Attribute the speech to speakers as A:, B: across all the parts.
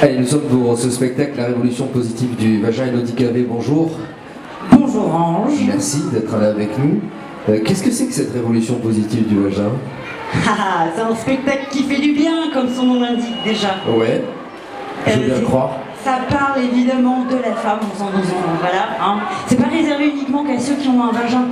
A: Allez, nous sommes pour ce spectacle, La Révolution positive du vagin. Elodie Cavé, bonjour.
B: Bonjour Ange.
A: Merci d'être là avec nous. Qu'est-ce que c'est que cette révolution positive du vagin?
B: C'est un spectacle qui fait du bien, comme son nom l'indique déjà.
A: Ouais, je veux bien croire.
B: Ça parle évidemment de la femme, voilà. Hein. C'est pas réservé uniquement qu'à ceux qui ont un vagin.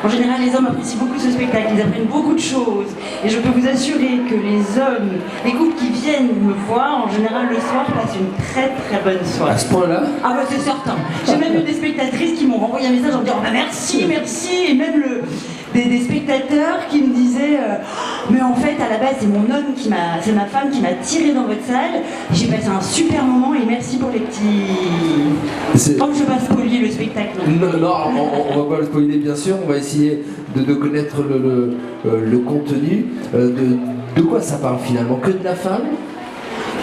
B: En général, les hommes apprécient beaucoup ce spectacle, ils apprennent beaucoup de choses. Et je peux vous assurer que les hommes, les couples qui viennent me voir, en général le soir, passent une très très bonne soirée.
A: À ce point-là?
B: Ah bah c'est certain. J'ai même eu des spectatrices qui m'ont renvoyé un message en me disant bah merci, merci. Et même des spectateurs qui me disaient mais en fait à la base c'est c'est ma femme qui m'a tiré dans votre salle. J'ai passé un super moment et merci pour les petits. Tant que je vais pas spoiler le spectacle.
A: Non, on va pas le spoiler bien sûr, on va essayer de connaître le contenu. De quoi ça parle finalement? Que de la femme?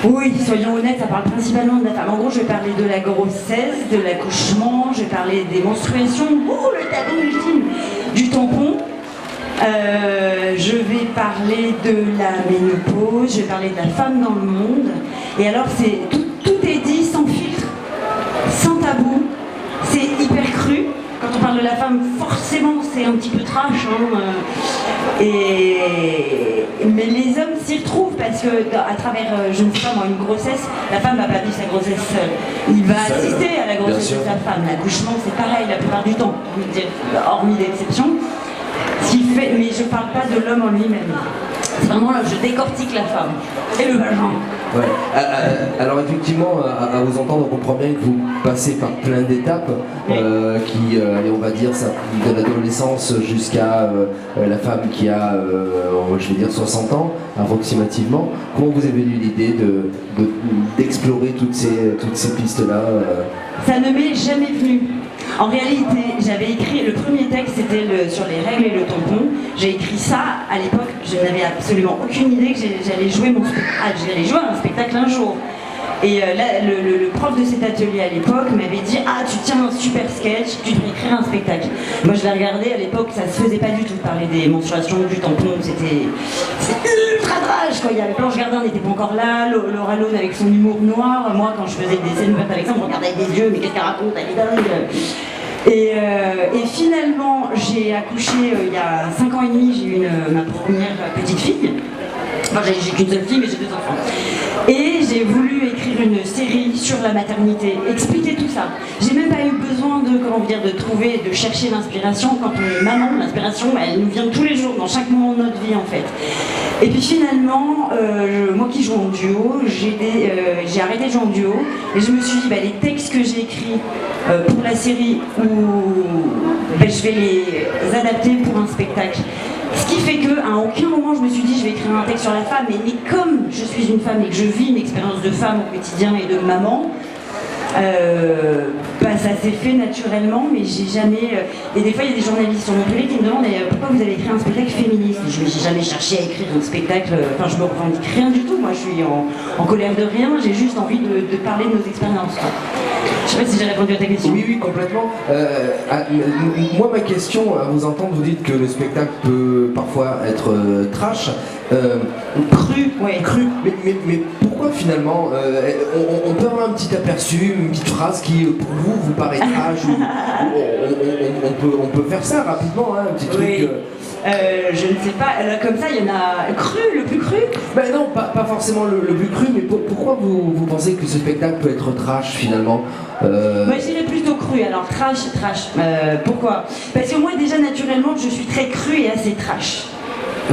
B: Oui, soyons honnêtes, ça parle principalement de la femme. En gros, je vais parler de la grossesse, de l'accouchement, je vais parler des menstruations, le tabou ultime, du tampon. Je vais parler de la ménopause, je vais parler de la femme dans le monde. Et alors, tout est dit sans filtre, sans tabou, c'est hyper cru. Quand on parle de la femme, forcément, c'est un petit peu trash. Mais les hommes s'y retrouvent parce que, à travers, je ne sais pas moi, une grossesse, la femme ne va pas vivre sa grossesse seule. Il va assister à la grossesse de sa femme. L'accouchement, c'est pareil la plupart du temps, hormis d'exception. Mais je ne parle pas de l'homme en lui-même. C'est vraiment là, je décortique la femme et le vagin.
A: Ouais. Alors effectivement, à vous entendre, on comprend bien que vous passez par plein d'étapes qui, allez, on va dire, ça, de l'adolescence jusqu'à la femme qui a, je vais dire, 60 ans, approximativement. Comment vous avez eu l'idée d'explorer toutes ces pistes-là
B: Ça ne m'est jamais venu. En réalité, j'avais écrit, le premier texte c'était sur les règles et le tampon. J'ai écrit ça à l'époque, je n'avais absolument aucune idée que j'allais jouer à un spectacle un jour. Et là, le prof de cet atelier à l'époque m'avait dit « Ah, tu tiens un super sketch, tu devrais écrire un spectacle. » Moi, je l'ai regardé, à l'époque, ça se faisait pas du tout de parler des menstruations, du tampon, c'était ultra trash, quoi. Il y avait Blanche Gardin n'était pas encore là, Laura Lone avec son humour noir. Moi, quand je faisais des scènes ouvertes avec ça, on me regardait avec des yeux, mais qu'est-ce qu'elle raconte, elle est dingue. Et finalement, j'ai accouché il y a 5 ans et demi, j'ai eu ma première petite fille. Enfin, j'ai qu'une seule fille, mais j'ai 2 enfants. Et j'ai voulu écrire une série sur la maternité, expliquer tout ça. J'ai même pas eu besoin de chercher l'inspiration. Quand on est maman, l'inspiration, elle nous vient tous les jours, dans chaque moment de notre vie en fait. Et puis finalement, moi qui joue en duo, j'ai arrêté de jouer en duo et je me suis dit, les textes que j'ai écrits pour la série, je vais les adapter pour un spectacle. Ce qui fait qu'à aucun moment je me suis dit je vais écrire un texte sur la femme, mais comme je suis une femme et que je vis une expérience de femme au quotidien et de maman, ça s'est fait naturellement, mais j'ai jamais... Et des fois il y a des journalistes sur Montpellier qui me demandent pourquoi vous avez écrit un spectacle féministe. Je n'ai jamais cherché à écrire un spectacle, je me revendique rien du tout, moi je suis en colère de rien, j'ai juste envie de parler de nos expériences. Je sais pas si j'ai répondu à ta question.
A: Oui, complètement. Moi, ma question, à vous entendre, vous dites que le spectacle peut parfois être trash.
B: Cru, ouais.
A: Cru. Mais pourquoi finalement on peut avoir un petit aperçu, une petite phrase qui, pour vous paraît trash on peut faire ça rapidement, un petit truc.
B: Oui. Je ne sais pas, comme ça il y en a cru, le plus cru.
A: Non, pas forcément le plus cru, mais pourquoi vous pensez que ce spectacle peut être trash finalement?
B: Moi je dirais plutôt cru, alors trash. Pourquoi? Parce que moi déjà naturellement je suis très cru et assez trash.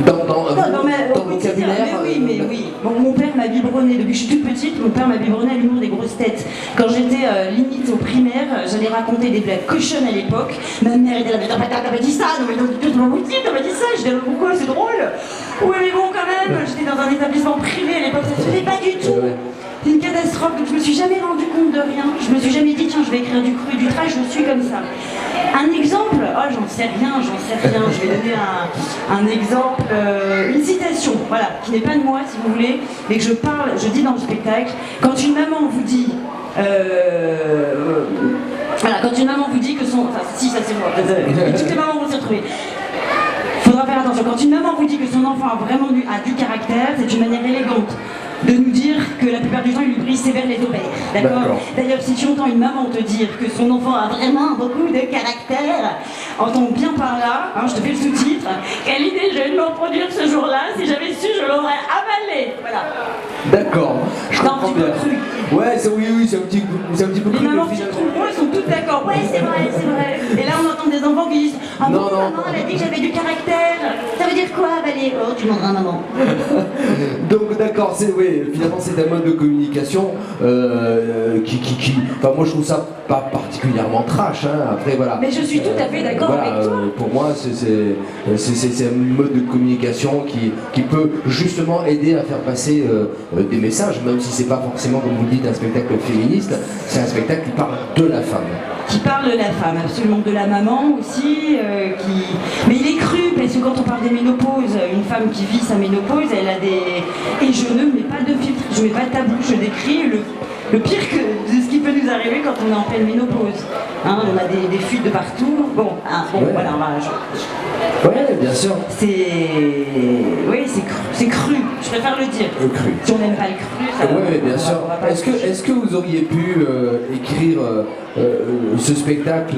A: Dans le vocabulaire.
B: Mais oui. Mon père m'a biberonné, depuis que je suis toute petite, mon père m'a biberonné à l'humour des grosses têtes. Quand j'étais limite au primaire, j'allais raconter des blagues cochonnes à l'époque. Ma mère était là, mais t'as dit ça, non mais t'as pas dit ça, je disais pourquoi, c'est drôle. Oui mais bon quand même, j'étais dans un établissement privé à l'époque, ça se faisait pas du tout. C'est une catastrophe, donc je me suis jamais rendu compte de rien. Je me suis jamais dit tiens je vais écrire du cru et du trash, je suis comme ça. Un exemple, j'en sais rien, je vais donner un exemple, une citation, voilà, qui n'est pas de moi si vous voulez, mais que je dis dans le spectacle, quand une maman vous dit quand une maman vous dit que son... Enfin si ça c'est moi, toutes les mamans vont s'y retrouver. Faudra faire attention, quand une maman vous dit que son enfant a vraiment du caractère, c'est une manière élégante de nous dire que la plupart du temps il lui brise sévère les ovaires. D'accord. D'ailleurs, si tu entends une maman te dire que son enfant a vraiment beaucoup de caractère, entends bien par là, hein, je te fais le sous-titre, quelle idée j'ai eu de m'en produire ce jour-là, si j'avais su, je l'aurais avalé. Voilà.
A: D'accord, je comprends bien.
B: Cru.
A: Ouais, oui, c'est un petit peu
B: les
A: cru.
B: Les mamans qui trouvent moi, elles sont toutes d'accord. Ouais, c'est vrai, c'est vrai. Et là, on entend des enfants qui disent ah non, maman, elle a dit que j'avais du caractère. Ça veut dire quoi, avaler? Oh, tu demanderas à maman.
A: Donc, d'accord, finalement, c'est un mode de communication enfin, moi, je trouve ça pas particulièrement trash. Hein. Après, voilà.
B: Mais je suis tout à fait d'accord avec toi.
A: Pour moi, c'est un mode de communication qui peut justement aider à faire passer des messages, même si c'est pas forcément, comme vous le dites, un spectacle féministe, c'est un spectacle qui parle de la femme.
B: Qui parle de la femme, absolument, de la maman aussi, mais il est cru, parce que quand on parle des ménopauses, une femme qui vit sa ménopause, elle a des... Et je ne mets pas de filtre, je ne mets pas de tabou, je décris le pire de ce qui peut nous arriver quand on est en pleine ménopause. Hein, on a des fuites de partout, voilà,
A: Ouais, bien sûr.
B: Oui, c'est cru, je préfère le dire.
A: Cru.
B: Si on n'aime pas le cru, ça
A: oui, bien sûr. Est-ce que vous auriez pu écrire ce spectacle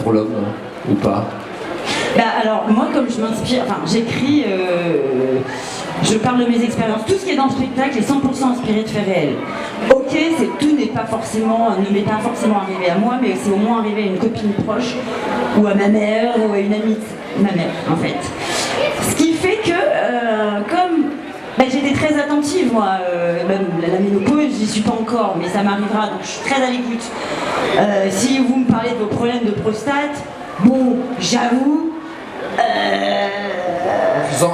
A: pour l'homme ou pas?
B: Alors, moi, comme je m'inspire, j'écris, je parle de mes expériences. Tout ce qui est dans le spectacle est 100% inspiré de faits réels. Ok, tout ne m'est pas forcément arrivé à moi, mais c'est au moins arrivé à une copine proche, ou à ma mère, ou à une amie de ma mère, en fait. Ce qui fait que, comme j'étais très attentive, moi, même la ménopause, j'y suis pas encore, mais ça m'arrivera, donc je suis très à l'écoute. Si vous me parlez de vos problèmes de prostate, j'avoue...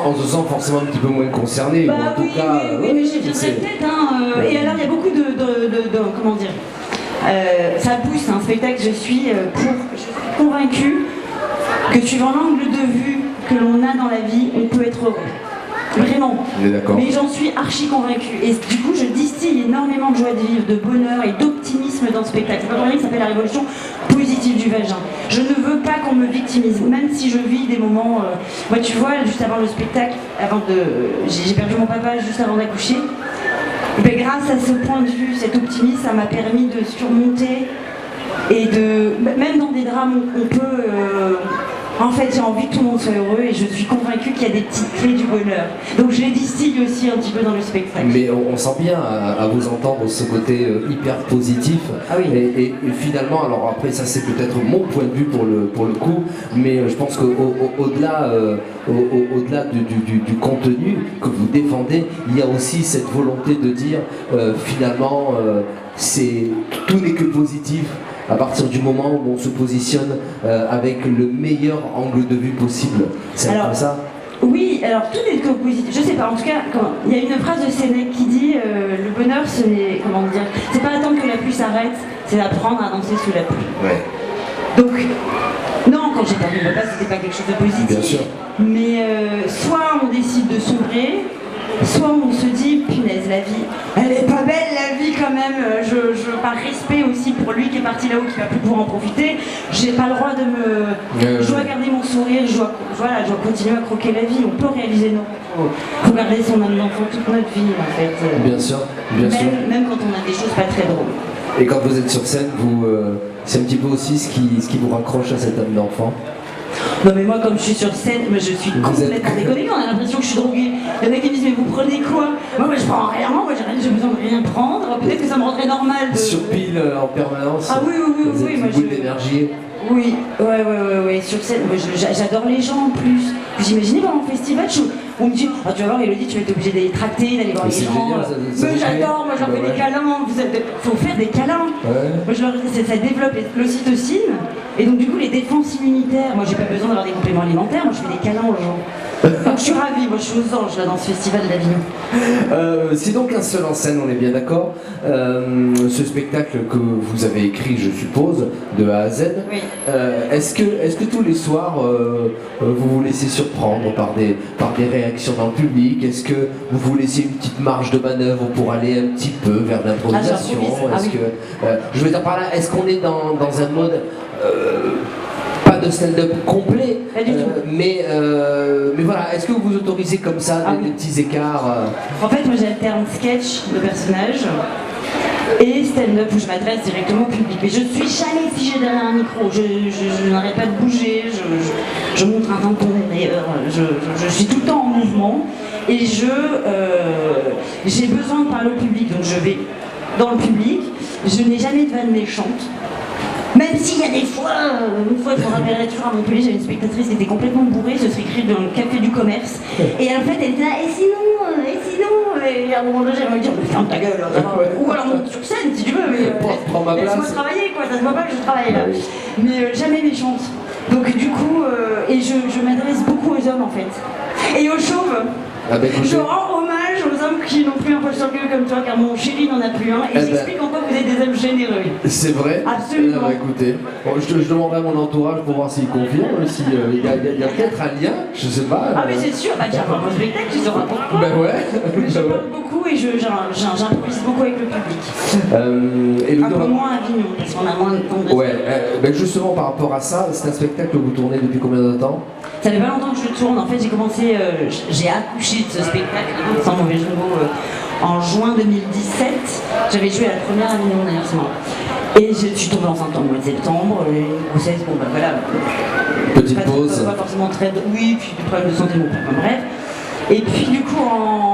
A: On se sent forcément un petit peu moins concerné, ou en tout cas...
B: Oui, mais j'ai peut-être, hein, et alors il y a beaucoup de comment dire, ça pousse un spectacle, je suis convaincue que suivant l'angle de vue que l'on a dans la vie, on peut être heureux. Vraiment. Mais j'en suis archi convaincue. Et du coup, je distille énormément de joie de vivre, de bonheur et d'optimisme dans ce spectacle. C'est pas pour rien que ça s'appelle la révolution positive du vagin. Je ne veux pas qu'on me victimise, même si je vis des moments... Moi, tu vois, juste avant le spectacle, j'ai perdu mon papa juste avant d'accoucher. Et grâce à ce point de vue, cet optimisme, ça m'a permis de surmonter et même dans des drames, on peut... En fait, j'ai envie que tout le monde soit heureux et je suis convaincue qu'il y a des petites clés du bonheur. Donc je les distille aussi un petit peu dans le spectacle.
A: Mais on sent bien à vous entendre ce côté hyper positif.
B: Ah oui.
A: Et finalement, alors après ça c'est peut-être mon point de vue pour le coup, mais je pense qu'au-delà du contenu que vous défendez, il y a aussi cette volonté de dire finalement tout n'est que positif. À partir du moment où on se positionne avec le meilleur angle de vue possible. C'est comme ça?
B: Oui, alors tout n'est que positif. Je sais pas, en tout cas, il y a une phrase de Sénèque qui dit le bonheur, c'est pas attendre que la pluie s'arrête, c'est apprendre à danser sous la pluie.
A: Ouais.
B: Donc, non, quand j'ai perdu mon papa, c'était pas quelque chose de positif.
A: Bien sûr.
B: Mais soit on décide de sombrer, soit on se dit, punaise, la vie, elle est pas belle la vie quand même, par respect aussi pour lui qui est parti là-haut, qui va plus pouvoir en profiter, j'ai pas le droit de je dois garder mon sourire, je dois continuer à croquer la vie, on peut réaliser nos rêves, faut garder son âme d'enfant toute notre vie en fait.
A: Bien sûr,
B: même quand on a des choses pas très drôles.
A: Et quand vous êtes sur scène, c'est un petit peu aussi ce qui vous raccroche à cette âme d'enfant?
B: Non mais moi comme je suis sur scène, je suis complètement déconnectée, on a l'impression que je suis droguée. Il y en a qui me disent mais vous prenez quoi? Moi je prends rien, moi j'ai besoin de rien prendre, peut-être que ça me rendrait normal de...
A: Sur pile en permanence?
B: Ah oui, moi
A: boule d'énergie?
B: Oui, ouais, sur scène, j'adore les gens en plus. Vous imaginez pendant le festival, on me dit, oh, tu vas voir Elodie, tu vas être obligée d'aller tracter, d'aller voir les gens.
A: Génial,
B: mais j'adore, moi j'en fais des câlins, faut faire des câlins.
A: Ouais.
B: Moi je leur dis, ça développe l'ocytocine, et donc du coup les défenses immunitaires, moi j'ai pas besoin d'avoir des compléments alimentaires, moi je fais des câlins aux gens. Donc je suis ravie, moi je suis aux anges là dans ce festival d'Avignon.
A: C'est donc un seul en scène, on est bien d'accord. Ce spectacle que vous avez écrit, je suppose, de A à Z.
B: Oui.
A: Est-ce que tous les soirs vous vous laissez surprendre par des réactions dans le public? Est-ce que vous vous laissez une petite marge de manœuvre pour aller un petit peu vers l'improvisation? Je veux dire par là, est-ce qu'on est dans un mode pas de stand-up complet, mais voilà, est-ce que vous vous autorisez comme ça des petits écarts?
B: En fait, moi j'alterne sketch de personnages et stand-up où je m'adresse directement au public. Mais je ne suis jamais figée derrière un micro, je n'arrête pas de bouger, je montre un tampon d'ailleurs, je suis tout le temps en mouvement et j'ai besoin de parler au public, donc je vais dans le public, je n'ai jamais de vanne méchante. Même s'il y a des fois, une fois je me rappellerai toujours à Montpellier, j'avais une spectatrice qui était complètement bourrée, ce serait écrit dans le café du commerce. Et en fait elle était là, et sinon, et à un moment donné j'allais me dire, mais ferme ta gueule, ou alors monte sur scène si tu veux, mais
A: prends ma place.
B: laisse-moi travailler quoi, ça se voit pas que je travaille là. Mais jamais méchante. Donc du coup, et je m'adresse beaucoup aux hommes en fait. Et aux chauves.
A: Ah bah,
B: je rends hommage aux hommes qui n'ont plus un poil sur le cul comme toi, car mon chéri n'en a plus un, et j'explique en quoi vous êtes des hommes généreux.
A: C'est vrai?
B: Absolument.
A: Bah, écoutez, bon, je demanderai à mon entourage pour voir s'il confirme, s'il y a peut-être un lien, je sais pas.
B: Ah mais c'est sûr, bah tiens, dans mon spectacle, tu sauras pourquoi.
A: Ben ouais.
B: Mais je parle beaucoup et j'improvise beaucoup avec le public. Et un peu moins à Avignon, parce qu'on a moins de temps de...
A: Ouais, ben justement par rapport à ça, c'est un spectacle que vous tournez depuis combien de temps?
B: Ça fait pas longtemps que je tourne, en fait j'ai commencé, j'ai accouché de ce spectacle, sans mauvais jeu de mots, en juin 2017. J'avais joué à la première Avignon d'ailleurs, c'est marrant. Et je suis tombée enceinte en mois de septembre, une grossesse, bon bah voilà.
A: Petite pause.
B: Pas forcément très... Oui, puis des problèmes de santé, bon, bref. Et puis du coup,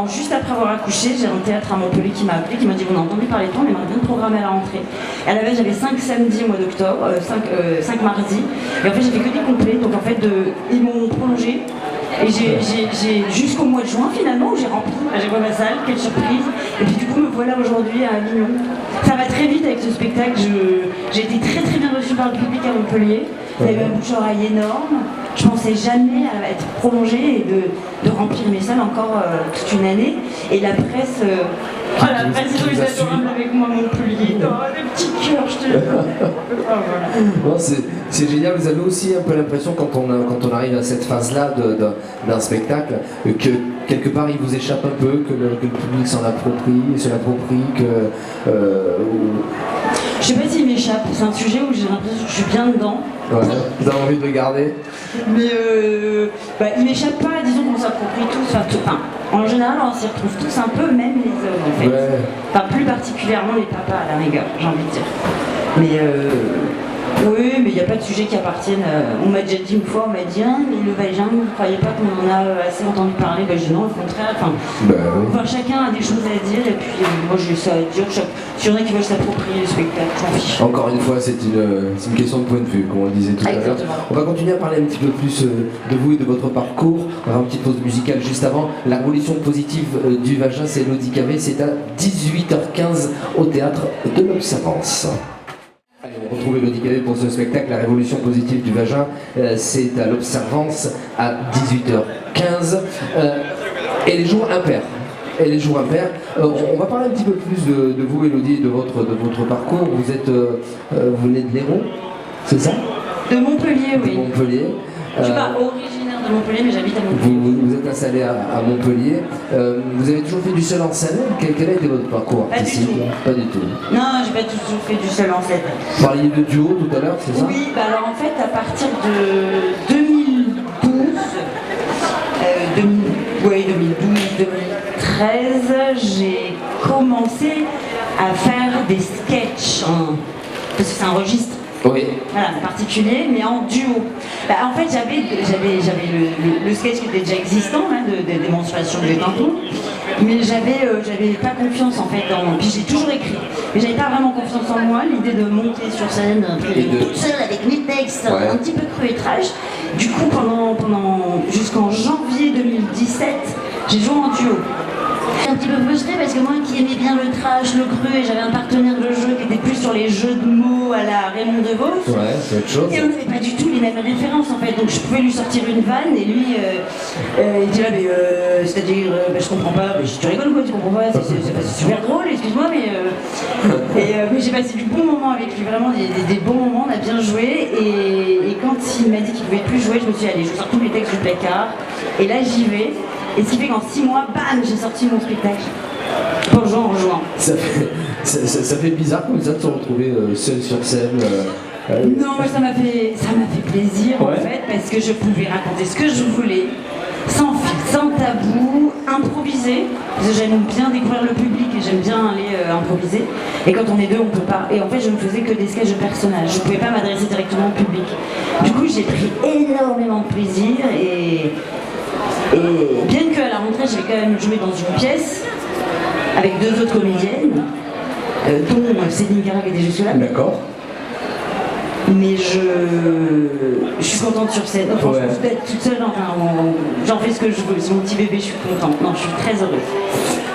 B: juste après avoir accouché, j'ai un théâtre à Montpellier qui m'a appelé, qui m'a dit on a entendu parler de toi, on aimerait bien te programmer à la rentrée. Et à la base j'avais 5 samedis au mois d'octobre, 5 mardis, et en fait j'ai fait que des complets, donc en fait ils m'ont prolongé. Et j'ai jusqu'au mois de juin finalement où j'ai rempli à chaque fois ma salle, quelle surprise. Et puis du coup me voilà aujourd'hui à Avignon. Ça va très vite avec ce spectacle, j'ai été très très bien reçue par le public à Montpellier. Ça a eu un bouche-oreille énorme. Je pensais jamais à être prolongée et de remplir mes salles encore toute une année. Et la presse, la presse ils ont été adorables avec moi à Montpellier. Oh, les petits cœurs, je te le dis.
A: Bon, c'est génial, vous avez aussi un peu l'impression quand on arrive à cette phase-là d'un spectacle, que quelque part il vous échappe un peu, que le public s'en approprie, que...
B: Je sais pas s'il m'échappe, c'est un sujet où j'ai l'impression que je suis bien dedans.
A: Ouais, vous avez envie de le garder?
B: Mais il m'échappe pas, disons qu'on s'approprie tous, en général on s'y retrouve tous un peu, même les hommes en fait.
A: Ouais.
B: Enfin plus particulièrement les papas à la rigueur, j'ai envie de dire. Mais oui, mais il n'y a pas de sujet qui appartienne. On m'a déjà dit une fois, on m'a dit mais le vagin, vous ne croyez pas qu'on en a assez entendu parler? Bah, je dis non, au contraire. Enfin, chacun a des choses à dire et puis moi j'ai ça à dire. S'il y en a qui veulent s'approprier le spectacle, j'en fiche.
A: Encore une fois, c'est une question de point de vue, comme on le disait tout à l'heure. On va continuer à parler un petit peu plus de vous et de votre parcours. On va avoir une petite pause musicale juste avant. La révolution positive du vagin, c'est Elodie Cavé. C'est à 18h15 au théâtre de l'Observance. Allez, on retrouve Elodie Cavé pour ce spectacle, La révolution positive du vagin. C'est à l'Observance à 18h15. Et les jours impairs. On va parler un petit peu plus de vous, Elodie, de votre parcours. Vous venez de l'Hérault, c'est ça?
B: De Montpellier, oui.
A: De Montpellier.
B: Je suis pas originaire de Montpellier, mais j'habite à Montpellier.
A: Vous êtes installé à Montpellier. Vous avez toujours fait du seul en scène? Quel a été votre parcours artistique?
B: Pas du tout. Non, j'ai pas toujours fait du seul en scène.
A: Vous parliez de duo tout à l'heure, c'est ça?
B: Oui, alors en fait, à partir de 2012, 2013, j'ai commencé à faire des sketchs, parce que c'est un registre.
A: Oui.
B: Voilà, particulier, mais en duo. En fait, j'avais le sketch qui était déjà existant, hein, de démonstration de tampons, mais j'avais pas confiance en fait puis j'ai toujours écrit, mais j'avais pas vraiment confiance en moi. L'idée de monter sur scène toute seule avec mes textes, un petit peu cru et trash. Du coup, jusqu'en janvier 2017, j'ai joué en duo. Un petit peu frustrée parce que moi qui aimais bien le trash, le cru, et j'avais un partenaire de jeu qui était plus sur les jeux de mots à la Raymond DeVos.
A: Ouais, c'est autre chose.
B: Et on n'avait pas du tout les mêmes références en fait, donc je pouvais lui sortir une vanne et lui il dit là mais c'est-à-dire je comprends pas, mais tu rigoles quoi, tu comprends pas, c'est super drôle, excuse-moi mais j'ai passé du bon moment avec lui, vraiment des bons moments, on a bien joué et quand il m'a dit qu'il pouvait plus jouer, je me suis dit allez, je sors tous les textes du placard et là j'y vais. Et ce qui fait qu'en 6 mois, bam, j'ai sorti mon spectacle. Pour jouer en juin.
A: Ça fait bizarre comme ça de se retrouver seul sur scène.
B: Non, moi ça m'a fait plaisir en fait, parce que je pouvais raconter ce que je voulais. sans fil, sans tabou, improvisé. Parce que j'aime bien découvrir le public et j'aime bien aller improviser. Et quand on est deux, on peut pas. Et en fait, je ne faisais que des sketchs de personnages. Je ne pouvais pas m'adresser directement au public. Du coup, j'ai pris énormément de plaisir et bien qu'à la rentrée, j'avais quand même joué dans une pièce avec deux autres comédiennes, dont Céline Cara qui était juste là.
A: D'accord.
B: Mais je suis contente sur scène. Franchement, d'être toute seule, enfin, j'en fais ce que je veux. C'est mon petit bébé, je suis contente. Non, je suis très heureuse.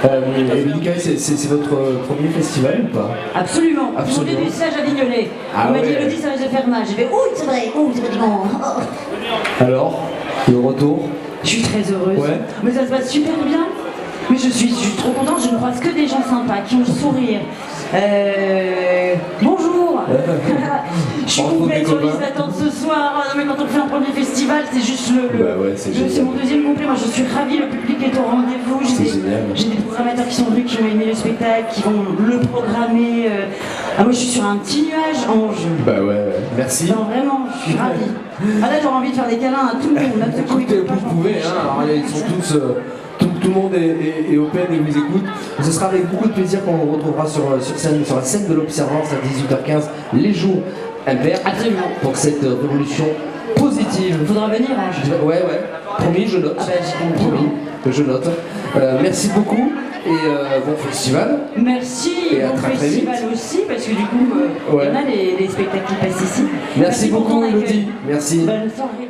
A: Et Michael, c'est votre premier festival ou pas?
B: Absolument.
A: Absolument.
B: Au début, ça, j'avignonnais.
A: Ah
B: On m'a dit,
A: ouais.
B: Elodie, ça va se faire mal. J'ai fait, oh, c'est vrai, oh, c'est fatigant. Oh.
A: Alors, le retour?
B: Je suis très heureuse.
A: Ouais.
B: Mais ça se passe super bien. Mais je suis trop contente, je ne croise que des gens sympas, qui ont le sourire. Bonjour. Je suis complète sur liste d'attente ce soir. Non, mais quand on fait un premier festival, c'est juste c'est mon deuxième complet. Moi, je suis ravie, le public est au rendez-vous. J'ai des programmateurs qui sont venus, qui ont aimé le spectacle, qui vont le programmer. Moi, je suis sur un petit nuage, Ange.
A: Bah ouais, merci.
B: Non, vraiment, je suis ravie. Ah là, j'aurais envie de faire des câlins à tout le monde.
A: Écoutez, vous pouvez, hein, alors, ils sont tous... Tout le monde est open et vous écoute. Ce sera avec beaucoup de plaisir qu'on vous retrouvera sur scène, sur la scène de l'Observance à 18h15, les jours impairs.
B: Absolument.
A: Pour cette révolution positive.
B: Il faudra venir, Ange.
A: Ouais. Promis, je note.
B: Ah bah,
A: Promis, je note. Merci beaucoup et bon festival.
B: Merci,
A: et à
B: bon
A: très
B: festival
A: vite.
B: aussi, parce que du coup, il y en a les spectacles qui passent ici.
A: Merci
B: pour
A: beaucoup,
B: ton accueil.
A: Elodie. Merci.
B: Bonne soirée.